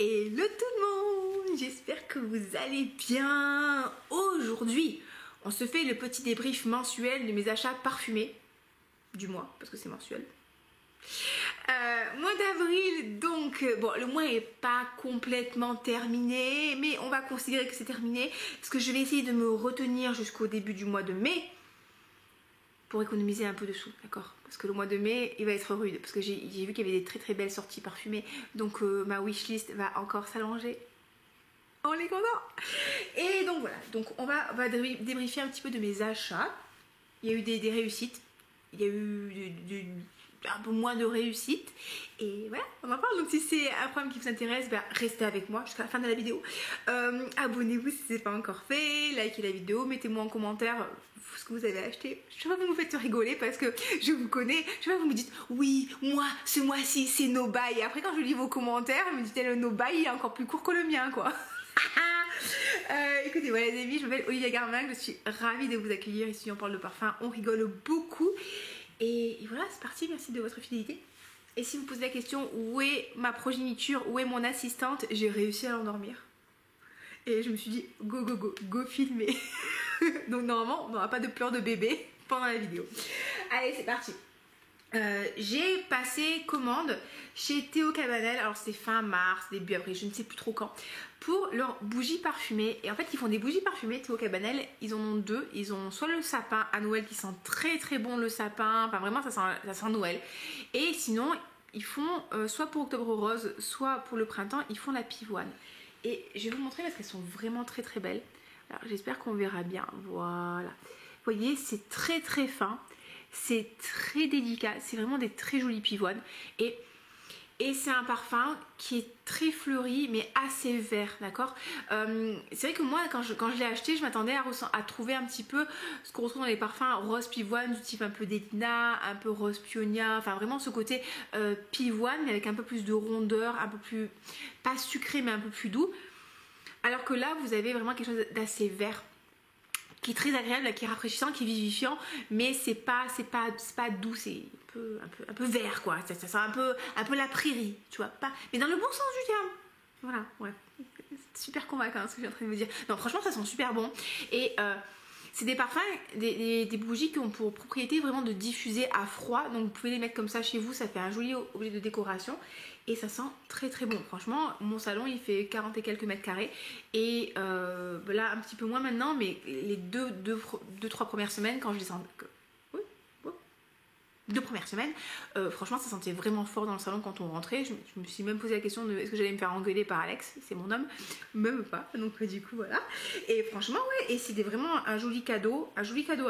Hello tout le monde, j'espère que vous allez bien. Aujourd'hui, on se fait le petit débrief mensuel de mes achats parfumés du mois, parce que c'est mensuel. Mois d'avril, donc, bon, le mois n'est pas complètement terminé, mais on va considérer que c'est terminé, parce que je vais essayer de me retenir jusqu'au début du mois de mai, pour économiser un peu de sous, d'accord? Parce que le mois de mai, il va être rude, parce que j'ai vu qu'il y avait des très très belles sorties parfumées, donc ma wishlist va encore s'allonger. On est content. Et donc voilà, donc on va débriefer un petit peu de mes achats. Il y a eu des réussites, il y a eu un peu moins de réussites, et voilà, on en parle. Donc si c'est un programme qui vous intéresse, bah, restez avec moi jusqu'à la fin de la vidéo. Abonnez-vous si ce n'est pas encore fait, likez la vidéo, mettez-moi en commentaire ce que vous avez acheté. Je sais pas, vous me faites rigoler parce que je vous connais. Je sais pas, vous me dites oui, moi ce mois-ci c'est no buy, et après quand je lis vos commentaires, vous me dites le no buy est encore plus court que le mien, quoi. Écoutez, voilà les amis, je m'appelle Olivia Garmin, je suis ravie de vous accueillir ici. On parle de parfum, on rigole beaucoup, et voilà, c'est parti. Merci de votre fidélité. Et si vous posez la question où est ma progéniture, où est mon assistante, j'ai réussi à l'endormir et je me suis dit go filmer. Donc normalement on n'aura pas de pleurs de bébé pendant la vidéo. Allez, c'est parti. J'ai passé commande chez Théo Cabanel, alors c'est fin mars, début avril, je ne sais plus trop quand, pour leurs bougies parfumées. Et en fait ils font des bougies parfumées, Théo Cabanel, ils en ont deux. Ils ont soit le sapin à Noël qui sent très très bon, le sapin, enfin vraiment ça sent Noël, et sinon ils font soit pour Octobre Rose, soit pour le printemps, ils font la pivoine. Et je vais vous montrer parce qu'elles sont vraiment très très belles. Alors j'espère qu'on verra bien, voilà. Vous voyez, c'est très très fin, c'est très délicat, c'est vraiment des très jolies pivoines. Et c'est un parfum qui est très fleuri mais assez vert, d'accord. C'est vrai que moi quand je l'ai acheté, je m'attendais à trouver un petit peu ce qu'on retrouve dans les parfums rose pivoine, du type un peu d'Edna, un peu rose pionia, enfin vraiment ce côté pivoine mais avec un peu plus de rondeur, un peu plus, pas sucré mais un peu plus doux. Alors que là vous avez vraiment quelque chose d'assez vert, qui est très agréable, qui est rafraîchissant, qui est vivifiant, mais c'est pas doux, c'est un peu vert, quoi. Ça sent un peu la prairie, tu vois, pas, mais dans le bon sens du terme. Voilà, ouais. C'est super convaincant ce que je suis en train de vous dire. Non, franchement, ça sent super bon. Et c'est des parfums, des bougies qui ont pour propriété vraiment de diffuser à froid. Donc vous pouvez les mettre comme ça chez vous, ça fait un joli objet de décoration. Et ça sent très très bon. Franchement, mon salon il fait 40 et quelques mètres carrés. Et là, un petit peu moins maintenant, mais les deux, trois premières semaines, quand je descends. Deux premières semaines, franchement ça sentait vraiment fort dans le salon quand on rentrait. Je me suis même posé la question de est-ce que j'allais me faire engueuler par Alex, c'est mon homme, même pas, donc du coup voilà. Et franchement ouais, et c'était vraiment un joli cadeau à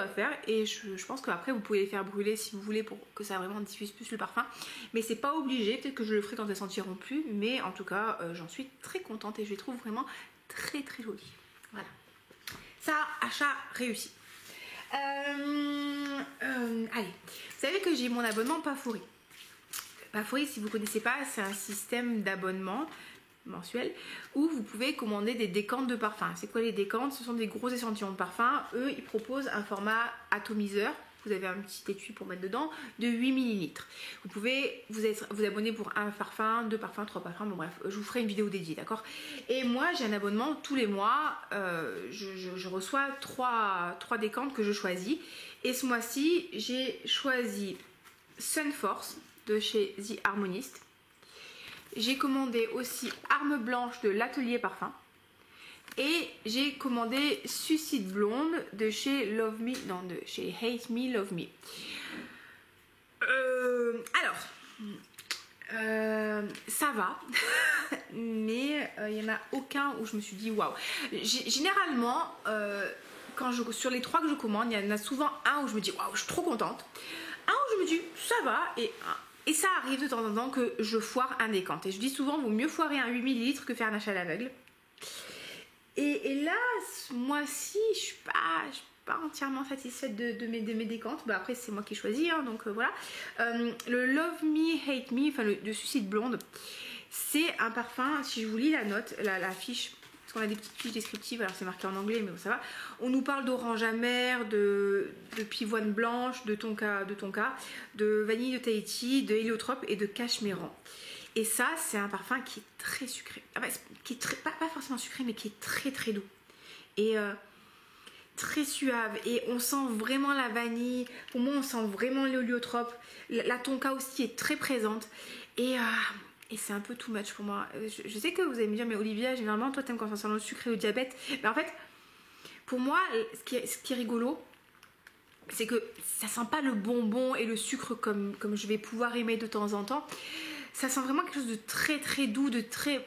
faire. Et je pense qu'après vous pouvez les faire brûler si vous voulez pour que ça vraiment diffuse plus le parfum, mais c'est pas obligé, peut-être que je le ferai quand elles sentiront plus, mais en tout cas j'en suis très contente et je les trouve vraiment très très jolies. Voilà, ça, achat réussi. Allez, vous savez que j'ai mon abonnement Pafouri. Pafouri, si vous ne connaissez pas, c'est un système d'abonnement mensuel où vous pouvez commander des décantes de parfums. C'est quoi les décantes? Ce sont des gros échantillons de parfums. Eux, ils proposent un format atomiseur. Vous avez un petit étui pour mettre dedans de 8 ml. Vous pouvez vous abonner pour un parfum, deux parfums, trois parfums, bon bref, je vous ferai une vidéo dédiée, d'accord. Et moi j'ai un abonnement tous les mois, je reçois trois décantes que je choisis. Et ce mois-ci j'ai choisi Sun Force de chez The Harmonist. J'ai commandé aussi Arme Blanche de l'Atelier Parfum. Et j'ai commandé Suicide Blonde de chez Love Me, non, de chez Hate Me, Love Me. Ça va, mais il n'y en a aucun où je me suis dit waouh. Généralement, sur les trois que je commande, il y en a souvent un où je me dis waouh, je suis trop contente. Un où je me dis ça va, et ça arrive de temps en temps que je foire un décante. Et je dis souvent, vaut mieux foirer un 8 ml que faire un achat à l'aveugle. Et là, ce mois-ci, je suis pas entièrement satisfaite de mes décantes. Bah après, c'est moi qui ai choisi, hein, donc voilà. Le Love Me, Hate Me, enfin le Suicide Blonde, c'est un parfum, si je vous lis la note, la fiche, parce qu'on a des petites fiches descriptives, alors c'est marqué en anglais, mais bon, ça va. On nous parle d'orange amer, de pivoine blanche, de tonka, de vanille de Tahiti, de héliotrope et de cachemiran. Et ça, c'est un parfum qui est très sucré. Qui est très, pas forcément sucré, mais qui est très très doux. Et très suave. Et on sent vraiment la vanille. Pour moi, on sent vraiment l'héliotrope. La tonka aussi est très présente. Et c'est un peu too much pour moi. Je sais que vous allez me dire, mais Olivia, généralement, toi, t'aimes quand ça sent le sucré ou le diabète. Mais en fait, pour moi, ce qui est rigolo, c'est que ça sent pas le bonbon et le sucre comme je vais pouvoir aimer de temps en temps. Ça sent vraiment quelque chose de très très doux, de très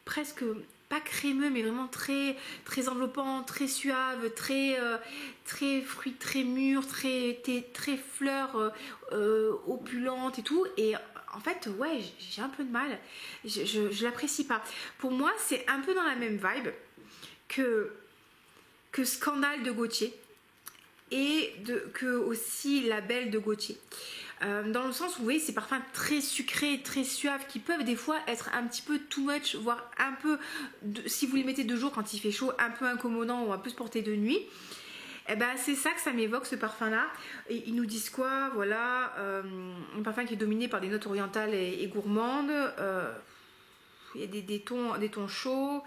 presque pas crémeux, mais vraiment très très enveloppant, très suave, très fruit, très mûr, très fleurs opulentes et tout. Et en fait, ouais, j'ai un peu de mal. Je l'apprécie pas. Pour moi, c'est un peu dans la même vibe que Scandale de Gauthier et que aussi Label de Gauthier. Dans le sens où vous voyez ces parfums très sucrés, très suaves qui peuvent des fois être un petit peu too much, voire un peu, si vous les mettez de jour quand il fait chaud, un peu incommodant ou un peu se porter de nuit. Et ben c'est ça que ça m'évoque, ce parfum là. Et ils nous disent quoi? Voilà, un parfum qui est dominé par des notes orientales et gourmandes. Il y a des tons chauds,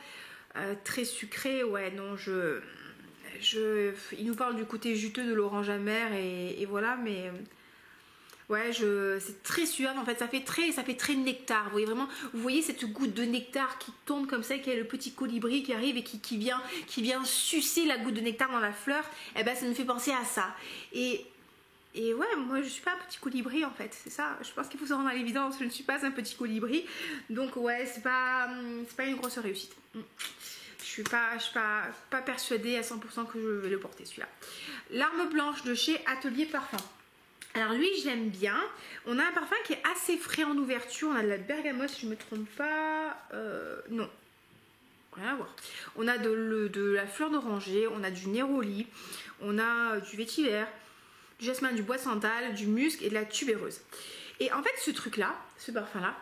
très sucrés. Ouais, non, il nous parle du côté juteux de l'orange amère et voilà, mais ouais, c'est très suave en fait, ça fait très nectar. Vous voyez cette goutte de nectar qui tombe comme ça, qui a le petit colibri qui arrive et qui vient sucer la goutte de nectar dans la fleur. Et ben ça me fait penser à ça. Et ouais, moi je suis pas un petit colibri en fait, c'est ça. Je pense qu'il faut se rendre à l'évidence, je ne suis pas un petit colibri. Donc ouais, c'est pas une grosse réussite. Je suis pas persuadée à 100% que je vais le porter celui-là. L'arme blanche de chez Atelier Parfum. Alors lui, je l'aime bien. On a un parfum qui est assez frais en ouverture. On a de la bergamote, si je ne me trompe pas. Non, rien à voir. On a de la fleur d'oranger, on a du néroli, on a du vétiver, du jasmin, du bois de santal, du musc et de la tubéreuse. Et en fait, ce truc-là, ce parfum-là,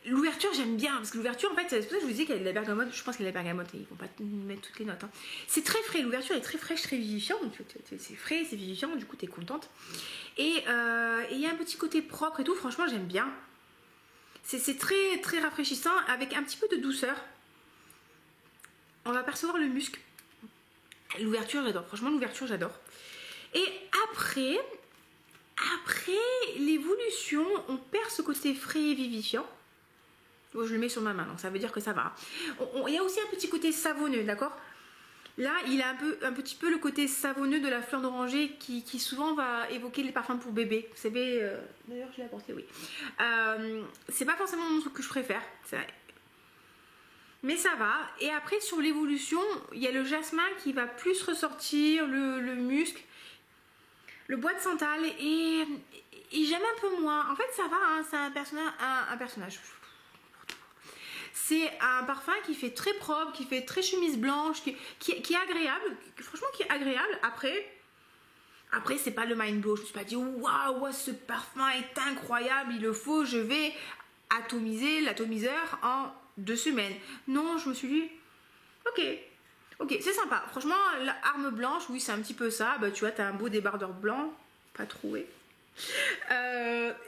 l'ouverture j'aime bien, parce que l'ouverture en fait, c'est pour ça que je vous disais qu'il y a de la bergamote, je pense qu'il y a de la bergamote et ils vont pas mettre toutes les notes. Hein. C'est très frais, l'ouverture est très fraîche, très vivifiante, c'est frais, c'est vivifiant, du coup t'es contente. Et il y a un petit côté propre et tout, franchement j'aime bien. C'est très très rafraîchissant avec un petit peu de douceur. On va percevoir le musc. L'ouverture j'adore, franchement l'ouverture j'adore. Et après l'évolution, on perd ce côté frais et vivifiant. Bon, je le mets sur ma main, donc ça veut dire que ça va. Il y a aussi un petit côté savonneux, d'accord? Là, il a un petit peu le côté savonneux de la fleur d'oranger qui souvent va évoquer les parfums pour bébé. Vous savez, d'ailleurs je l'ai apporté, oui. C'est pas forcément mon truc que je préfère, c'est vrai. Mais ça va. Et après, sur l'évolution, il y a le jasmin qui va plus ressortir, le musc, le bois de santal et j'aime un peu moins. En fait, ça va, hein, c'est un personnage. C'est un parfum qui fait très propre, qui fait très chemise blanche, qui est agréable, franchement qui est agréable. Après c'est pas le mind blow, je me suis pas dit waouh, ce parfum est incroyable, il le faut, je vais atomiser l'atomiseur en 2 semaines. Non, je me suis dit ok, c'est sympa. Franchement, l'arme blanche, oui, c'est un petit peu ça. Bah, tu vois, t'as un beau débardeur blanc, pas troué,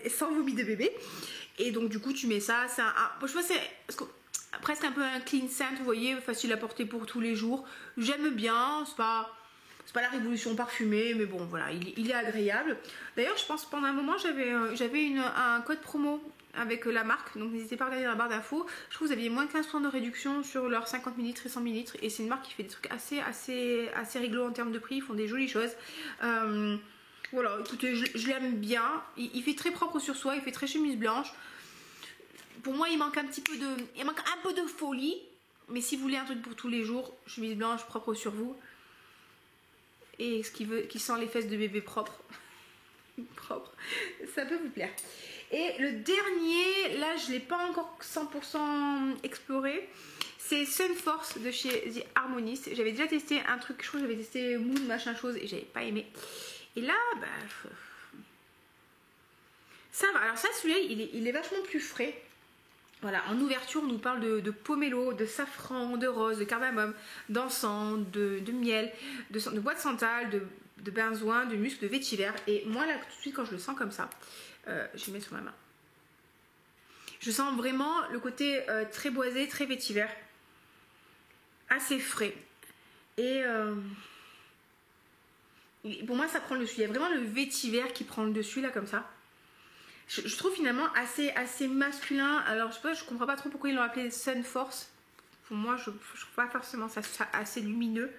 sans vomi de bébé. Et donc, du coup, tu mets ça. Je vois, c'est presque un peu un clean scent, vous voyez, facile à porter pour tous les jours. J'aime bien, c'est pas la révolution parfumée, mais bon, voilà, il est agréable. D'ailleurs, je pense pendant un moment, j'avais un code promo avec la marque, donc n'hésitez pas à regarder dans la barre d'infos. Je trouve que vous aviez moins de 15% de réduction sur leurs 50 ml et 100 ml, et c'est une marque qui fait des trucs assez rigolos en termes de prix, ils font des jolies choses. Voilà, écoutez, je l'aime bien. Il fait très propre sur soi, il fait très chemise blanche. Pour moi, il manque un peu de folie, mais si vous voulez un truc pour tous les jours, chemise blanche propre sur vous, et qui sent les fesses de bébé propre, ça peut vous plaire. Et le dernier, là je ne l'ai pas encore 100% exploré, c'est Sun Force de chez The Harmonist. J'avais déjà testé un truc, je crois que j'avais testé Moon machin chose et j'avais pas aimé. Et là, bah, ça va. Alors ça, celui-là, il est vachement plus frais. Voilà, en ouverture, on nous parle de pomelo, de safran, de rose, de cardamome, d'encens, de miel, de bois de santal, de benzoin, de musc, de vétiver. Et moi, là, tout de suite, quand je le sens comme ça, je le mets sur ma main. Je sens vraiment le côté très boisé, très vétiver, assez frais. Et pour moi, ça prend le dessus. Il y a vraiment le vétiver qui prend le dessus, là, comme ça. Je trouve finalement assez masculin. Alors, je comprends pas trop pourquoi ils l'ont appelé Sun Force. Pour moi, je trouve pas forcément ça assez lumineux.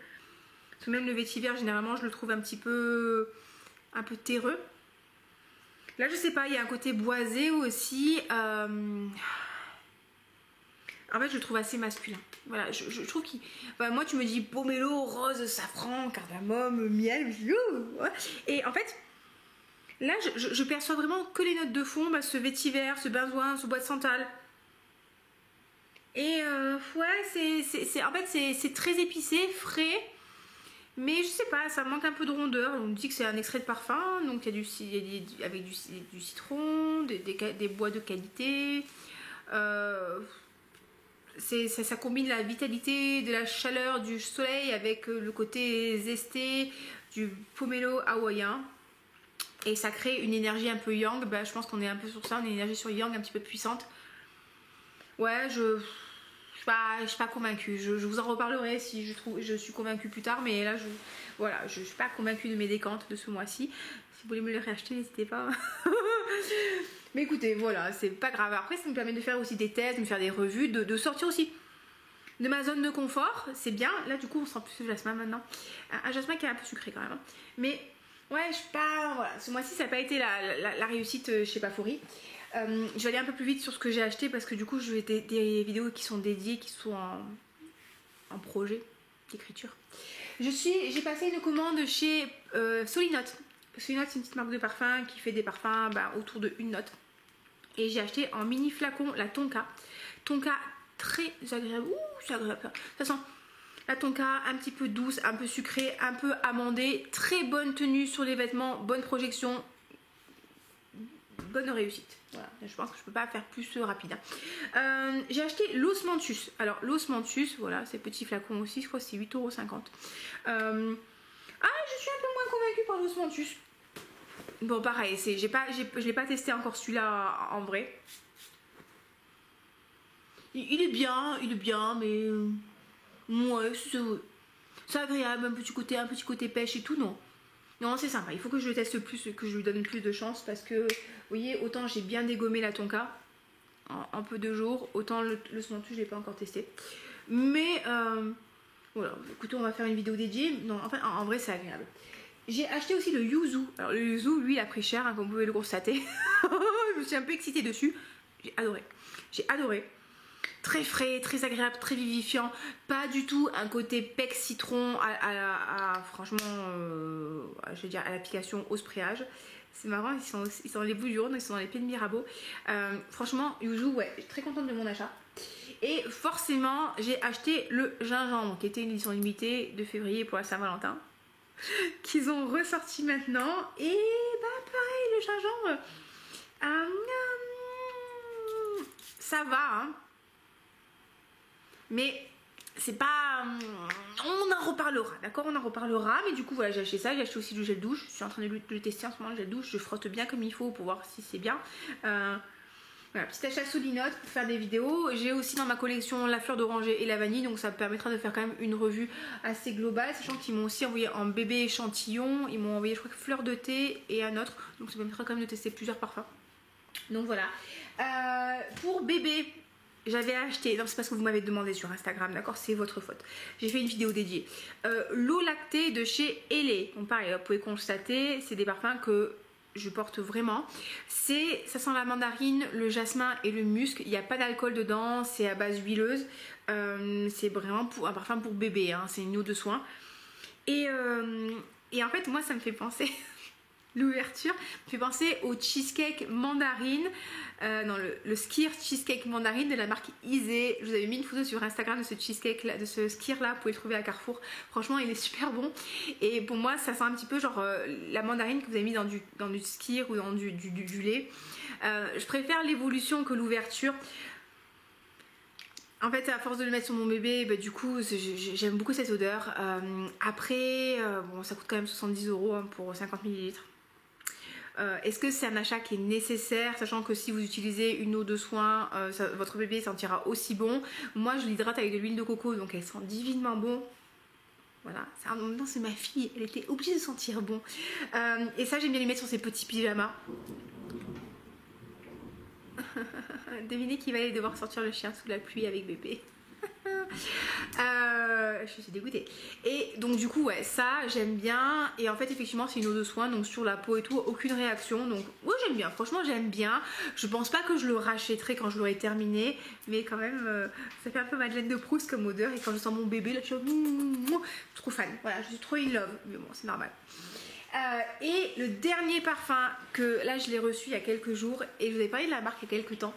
Parce que même le vétiver, généralement, je le trouve un peu terreux. Là, je sais pas, il y a un côté boisé aussi. En fait, je le trouve assez masculin. Voilà, je trouve qu'il... Bah, moi, tu me dis pomelo, rose, safran, cardamome, miel. Et en fait, là, je perçois vraiment que les notes de fond. Bah, ce vétiver, ce benzoin, ce bois de santal. Et ouais, en fait, c'est très épicé, frais. Mais je sais pas, ça manque un peu de rondeur. On me dit que c'est un extrait de parfum, donc il y a avec du citron, des bois de qualité. Ça combine la vitalité de la chaleur du soleil avec le côté zesté du pomelo hawaïen. Et ça crée une énergie un peu yang. Bah, je pense qu'on est un peu sur ça, une énergie sur yang un petit peu puissante. Ouais, je suis pas convaincue. Je vous en reparlerai si je suis convaincue plus tard, mais là je suis pas convaincue de mes décantes de ce mois-ci. Si vous voulez me les réacheter, n'hésitez pas. Mais écoutez, voilà, c'est pas grave. Après, ça me permet de faire aussi des tests, de me faire des revues, de sortir aussi de ma zone de confort. C'est bien. Là, du coup, on sent plus le jasmin maintenant. Un jasmin qui est un peu sucré quand même. Mais ouais, je sais pas. Voilà, ce mois-ci, ça n'a pas été la réussite chez Pafori. Je vais aller un peu plus vite sur ce que j'ai acheté parce que du coup, je vais des vidéos qui sont dédiées, qui sont en projet d'écriture. J'ai passé une commande chez Solinote. Solinote, c'est une petite marque de parfum qui fait des parfums autour de une note. Et j'ai acheté en mini flacon la Tonka. Tonka très agréable. Ouh, c'est agréable. De toute façon, la Tonka un petit peu douce, un peu sucrée, un peu amandée. Très bonne tenue sur les vêtements, bonne projection. Bonne réussite. Voilà, je pense que je peux pas faire plus rapide. J'ai acheté l'Osmanthus. Alors l'Osmanthus, voilà, c'est petit flacon aussi, je crois que c'est 8,50 €. Je suis un peu moins convaincue par l'Osmanthus. Bon, pareil, je l'ai pas testé encore celui-là en vrai. Il est bien, mais ouais, c'est agréable, un petit côté pêche et tout, non. Non, c'est sympa, il faut que je le teste plus, que je lui donne plus de chance parce que, vous voyez, autant j'ai bien dégommé la Tonka en peu de jours, autant l'Osmanthus, je l'ai pas encore testé. Mais, voilà, écoutez, on va faire une vidéo dédiée. Non, enfin, en vrai, c'est agréable. J'ai acheté aussi le Yuzu. Alors, le Yuzu, lui, il a pris cher, hein, comme vous pouvez le constater. Je me suis un peu excitée dessus. J'ai adoré. Très frais, très agréable, très vivifiant. Pas du tout un côté pec citron franchement, je veux dire, à l'application Ospreage. C'est marrant, ils sont dans les Bouches du Rhône, ils sont dans les Pieds de Mirabeau. Franchement, Yuzu, ouais, je suis très contente de mon achat. Et forcément, j'ai acheté le gingembre, qui était une édition limitée de février pour la Saint-Valentin, qu'ils ont ressorti maintenant. Et pareil, le gingembre, ça va, hein. Mais c'est pas... On en reparlera, d'accord? On en reparlera. Mais du coup, voilà, j'ai acheté ça. J'ai acheté aussi du gel douche. Je suis en train de le tester en ce moment, le gel douche. Je frotte bien comme il faut pour voir si c'est bien. Voilà, petit achat Solinote pour faire des vidéos. J'ai aussi dans ma collection la fleur d'oranger et la vanille. Donc ça me permettra de faire quand même une revue assez globale. Sachant qu'ils m'ont aussi envoyé en bébé échantillon. Ils m'ont envoyé, je crois, fleur de thé et un autre. Donc ça me permettra quand même de tester plusieurs parfums. Donc voilà. Pour bébé... J'avais acheté, non c'est parce que vous m'avez demandé sur Instagram, d'accord, c'est votre faute. J'ai fait une vidéo dédiée. L'eau lactée de chez Elé. Donc pareil, vous pouvez constater, c'est des parfums que je porte vraiment. Ça sent la mandarine, le jasmin et le musc. Il n'y a pas d'alcool dedans, c'est à base huileuse. C'est vraiment un parfum pour bébé, hein, c'est une eau de soin. Et en fait, moi ça me fait penser... L'ouverture me fait penser au cheesecake mandarine, le skyr cheesecake mandarine de la marque Isée. Je vous avais mis une photo sur Instagram de ce cheesecake là, de ce skyr là, vous pouvez le trouver à Carrefour. Franchement, il est super bon. Et pour moi, ça sent un petit peu genre la mandarine que vous avez mis dans du skyr ou dans du lait. Je préfère l'évolution que l'ouverture. En fait, à force de le mettre sur mon bébé, du coup, j'aime beaucoup cette odeur. Après, bon, ça coûte quand même 70 € pour 50 ml. Est-ce que c'est un achat qui est nécessaire, sachant que si vous utilisez une eau de soin, votre bébé sentira aussi bon. Moi je l'hydrate avec de l'huile de coco, donc elle sent divinement bon. Voilà, en même temps c'est ma fille, elle était obligée de sentir bon. Et ça j'aime bien les mettre sur ses petits pyjamas. Devinez qui va aller devoir sortir le chien sous la pluie avec bébé. Je suis dégoûtée. Et donc du coup ouais, ça j'aime bien. Et en fait effectivement c'est une eau de soin, donc sur la peau et tout, aucune réaction. Donc ouais, j'aime bien, franchement j'aime bien. Je pense pas que je le rachèterai quand je l'aurai terminé, mais quand même ça fait un peu Madeleine de Proust comme odeur. Et quand je sens mon bébé là, je suis trop fan. Voilà, je suis trop in love, mais bon c'est normal. Et le dernier parfum que là je l'ai reçu il y a quelques jours, et je vous avais parlé de la marque il y a quelques temps,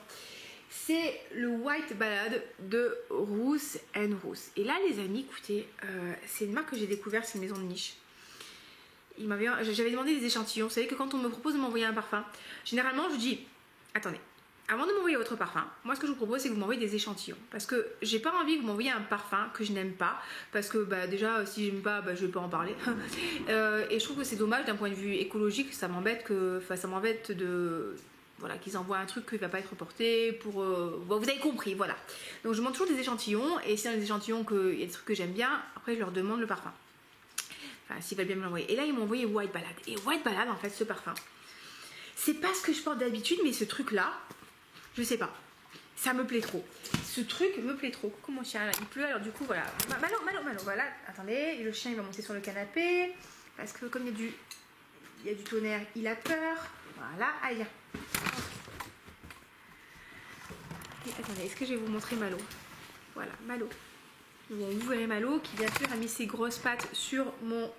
c'est le White Ballade de Roos & Roos. Et là les amis, écoutez, c'est une marque que j'ai découvert, c'est une maison de niche. J'avais demandé des échantillons. Vous savez que quand on me propose de m'envoyer un parfum, généralement je dis attendez, avant de m'envoyer votre parfum, moi ce que je vous propose c'est que vous m'envoyez des échantillons, parce que j'ai pas envie que vous m'envoyiez un parfum que je n'aime pas, parce que bah, déjà si j'aime pas, bah, je vais pas en parler. Et je trouve que c'est dommage d'un point de vue écologique, ça m'embête de voilà, qu'ils envoient un truc qui ne va pas être porté pour... Bon, vous avez compris, voilà. Donc je demande toujours des échantillons, et si dans les échantillons il y a des trucs que j'aime bien, après je leur demande le parfum. Enfin, s'ils veulent bien me l'envoyer. Et là ils m'ont envoyé White Ballade. Et White Ballade, en fait, ce parfum, c'est pas ce que je porte d'habitude, mais ce truc là, je sais pas, ça me plaît trop. Ce truc me plaît trop. Coucou mon chien, là, il pleut, alors du coup voilà. Malo, voilà. Attendez, le chien il va monter sur le canapé, parce que comme il y a du tonnerre, il a peur. Voilà, aïe. Et attendez, est-ce que je vais vous montrer Malo? Voilà, Malo. Vous verrez Malo qui bien sûr a mis ses grosses pattes sur mon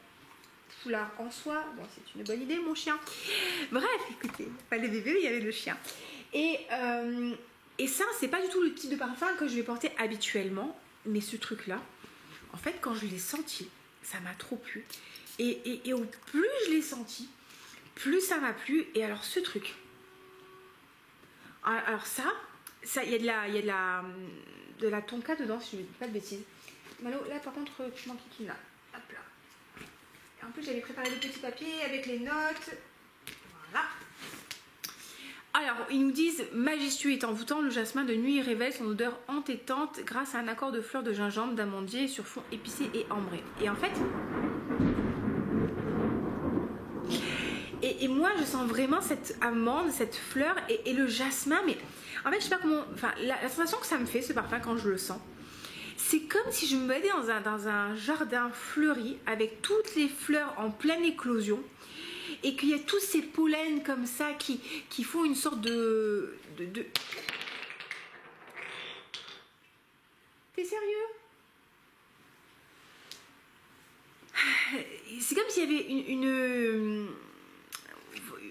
foulard en soie. Bon, c'est une bonne idée mon chien. Bref, écoutez, pas les bébés, il y avait le chien. Et ça, c'est pas du tout le type de parfum que je vais porter habituellement. Mais ce truc-là, en fait, quand je l'ai senti, ça m'a trop plu. Et au plus je l'ai senti, plus ça m'a plu. Et alors ce truc, alors ça il y a de la tonka dedans, si je ne dis pas de bêtises. Malo, là par contre, tu manques qui là. Hop là. Et en plus j'avais préparé le petit papier avec les notes. Voilà. Alors, ils nous disent majestueux et envoûtant, le jasmin de nuit révèle son odeur entêtante grâce à un accord de fleurs de gingembre, d'amandier sur fond épicé et ambré. Et en fait, et moi je sens vraiment cette amande, cette fleur et le jasmin, mais en fait je sais pas comment, enfin la sensation que ça me fait ce parfum quand je le sens, c'est comme si je me mettais dans un jardin fleuri avec toutes les fleurs en pleine éclosion. Et qu'il y a tous ces pollens comme ça qui font une sorte de... T'es sérieux? C'est comme s'il y avait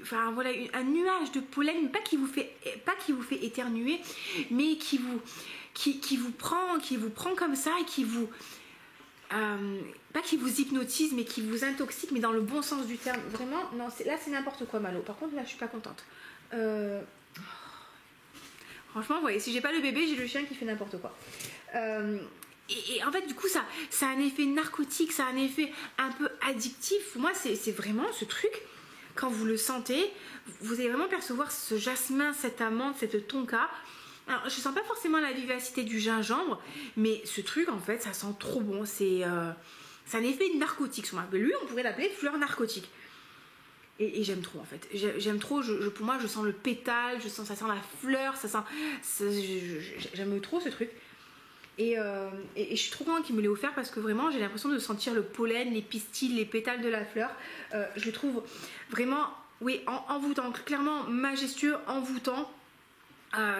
enfin voilà, un nuage de pollen, pas qui vous fait éternuer, mais qui vous prend comme ça et qui vous... pas qui vous hypnotise, mais qui vous intoxique, mais dans le bon sens du terme. Vraiment, non, là c'est n'importe quoi Malo. Par contre là je suis pas contente. Franchement, vous voyez, si j'ai pas le bébé, j'ai le chien qui fait n'importe quoi. Et en fait du coup ça a un effet narcotique, ça a un effet un peu addictif. Pour moi c'est vraiment ce truc, quand vous le sentez, vous allez vraiment percevoir ce jasmin, cette amande, cette tonka. Alors, je sens pas forcément la vivacité du gingembre, mais ce truc, en fait, ça sent trop bon. C'est un effet narcotique sur moi. Mais lui, on pourrait l'appeler fleur narcotique. Et j'aime trop, en fait. J'aime trop. Pour moi, je sens le pétale, ça sent la fleur, j'aime trop ce truc. Et je suis trop contente qu'il me l'ait offert, parce que vraiment, j'ai l'impression de sentir le pollen, les pistils, les pétales de la fleur. Je le trouve vraiment, oui, envoûtant. Clairement majestueux, envoûtant.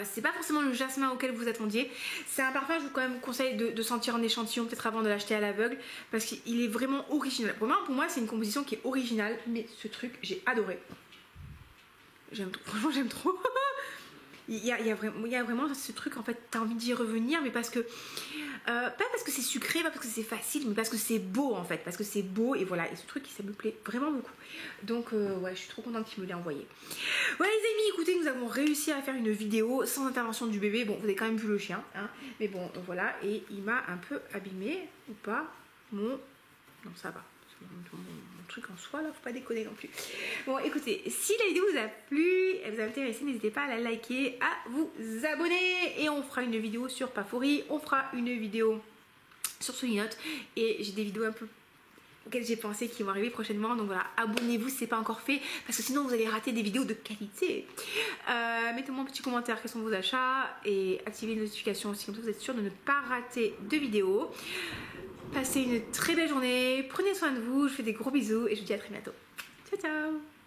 C'est pas forcément le jasmin auquel vous attendiez. C'est un parfum, je vous quand même conseille de sentir en échantillon peut-être avant de l'acheter à l'aveugle, parce qu'il est vraiment original. Pour moi c'est une composition qui est originale, mais ce truc j'ai adoré. J'aime trop, franchement j'aime trop. il y a vraiment ce truc, en fait t'as envie d'y revenir, mais parce que pas parce que c'est sucré, pas parce que c'est facile, mais parce que c'est beau, en fait, parce que c'est beau. Et voilà, et ce truc ça me plaît vraiment beaucoup. Donc ouais, je suis trop contente qu'il me l'ait envoyé. Ouais les amis, écoutez, nous avons réussi à faire une vidéo sans intervention du bébé. Bon, vous avez quand même vu le chien, hein, mais bon, voilà. Et il m'a un peu abîmé, ou pas, non, ça va. mon truc en soi là, faut pas déconner non plus. Bon écoutez, si la vidéo vous a plu, elle vous a intéressé, n'hésitez pas à la liker, à vous abonner et on fera une vidéo sur Paphouri, on fera une vidéo sur Solinote et j'ai des vidéos un peu auxquelles j'ai pensé qui vont arriver prochainement, donc voilà, abonnez-vous si c'est pas encore fait parce que sinon vous allez rater des vidéos de qualité. Mettez-moi un petit commentaire quels sont vos achats et activez les notifications aussi, comme ça vous êtes sûr de ne pas rater de vidéos. Passez une très belle journée, prenez soin de vous, je vous fais des gros bisous et je vous dis à très bientôt. Ciao ciao.